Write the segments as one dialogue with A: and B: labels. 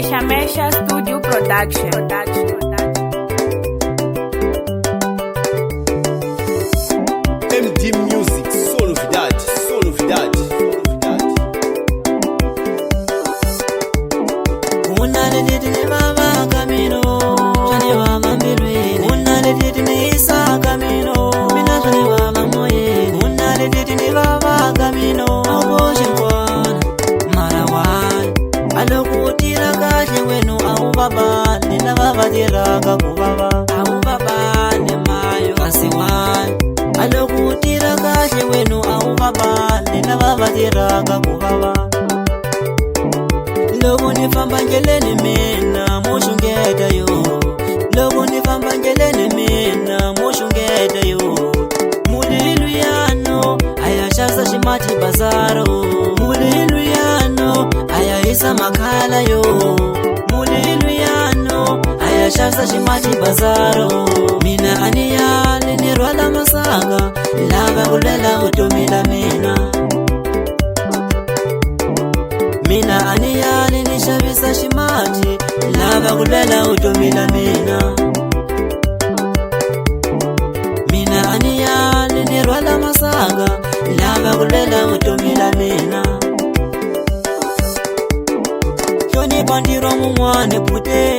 A: Mesha Studio Production.
B: MD Music, solo novidade.
C: Unalidini baba kamino, chani wa mambilwe. Unalidini isa kamino, mina chani wa mamoye. Unalidini baba kamino, aboje kwana marawan. Alokutira kaje wenu au baba, nina baba diraka kubaba. Au baba ne mayo asiwan. Alokutira kaje wenu au baba, nina baba diraka kubaba. Logo ni fambangeleni mina mushungeda yo. Logo ni fambangeleni mina mushungeda yo. Muliluyano ayashaza shimati bazaro. Muliluyano ayahisa makala yo. Muliluyano ayashaza shimati bazaro. Mina aniyali nirwala masanga, lava kulela utumila mina. Mina aniyali nishabisa shimati, lava kulela utumila mina. Mina aniyali nirwala masanga, lava kulela utumila mina. Shoni pandiro mumwane pute,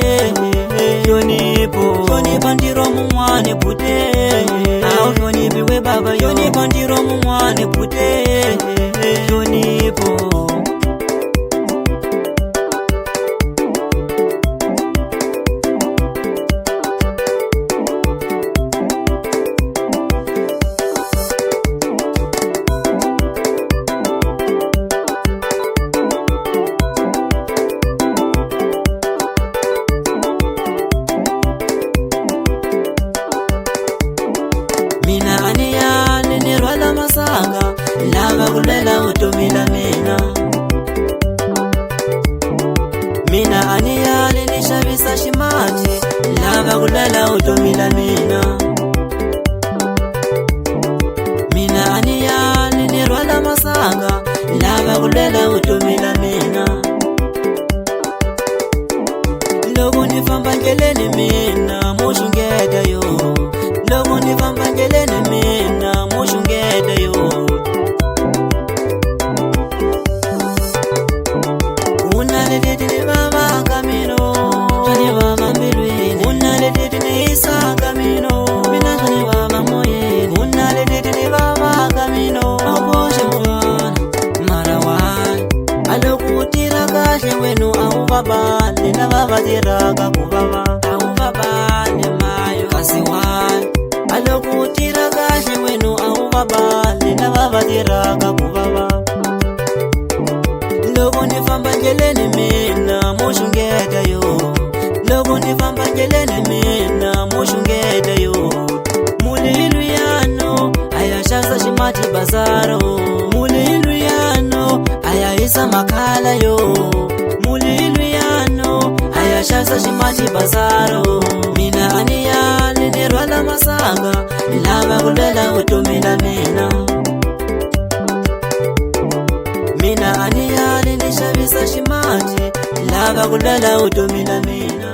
C: shoni pandiro mumwane pute. Au shoni biwe baba, shoni pandiro mumwane pute, shoni po. Mina aniyali nirwala masanga, lava kulela utumila mina. Mina aniyali nishabisa shimati, lava kulela utumila mina. Mina aniyali nirwala masanga, lava kulela utumila mina. Logo ni fambangeleni mina mushungeda yo. Logo ni fambangeleni mina mushungeda yo. Unalidini baba kamino, chani wa mambilwe. Unalidini isa kamino, mina chani wa mamoye. Unalidini baba kamino, aboje kwana marawan. Alokutira kaje wenu au baba, nina baba diraka kubaba. Au baba ne mayo asiwan. Alokutira kaje wenu au baba, nina baba diraka kubaba. Logo ni fambangeleni mina mushungeda yo. Logo ni fambangeleni mina mushungeda yo. Muliluyano ayashaza shimati bazaro. Muliluyano ayahisa makala yo. Muliluyano ayashaza shimati bazaro. Mina aniyali nirwala masanga, lava kulela utumila mina. Mina aniyali nishabisa shimati, lava kulela utumila mina.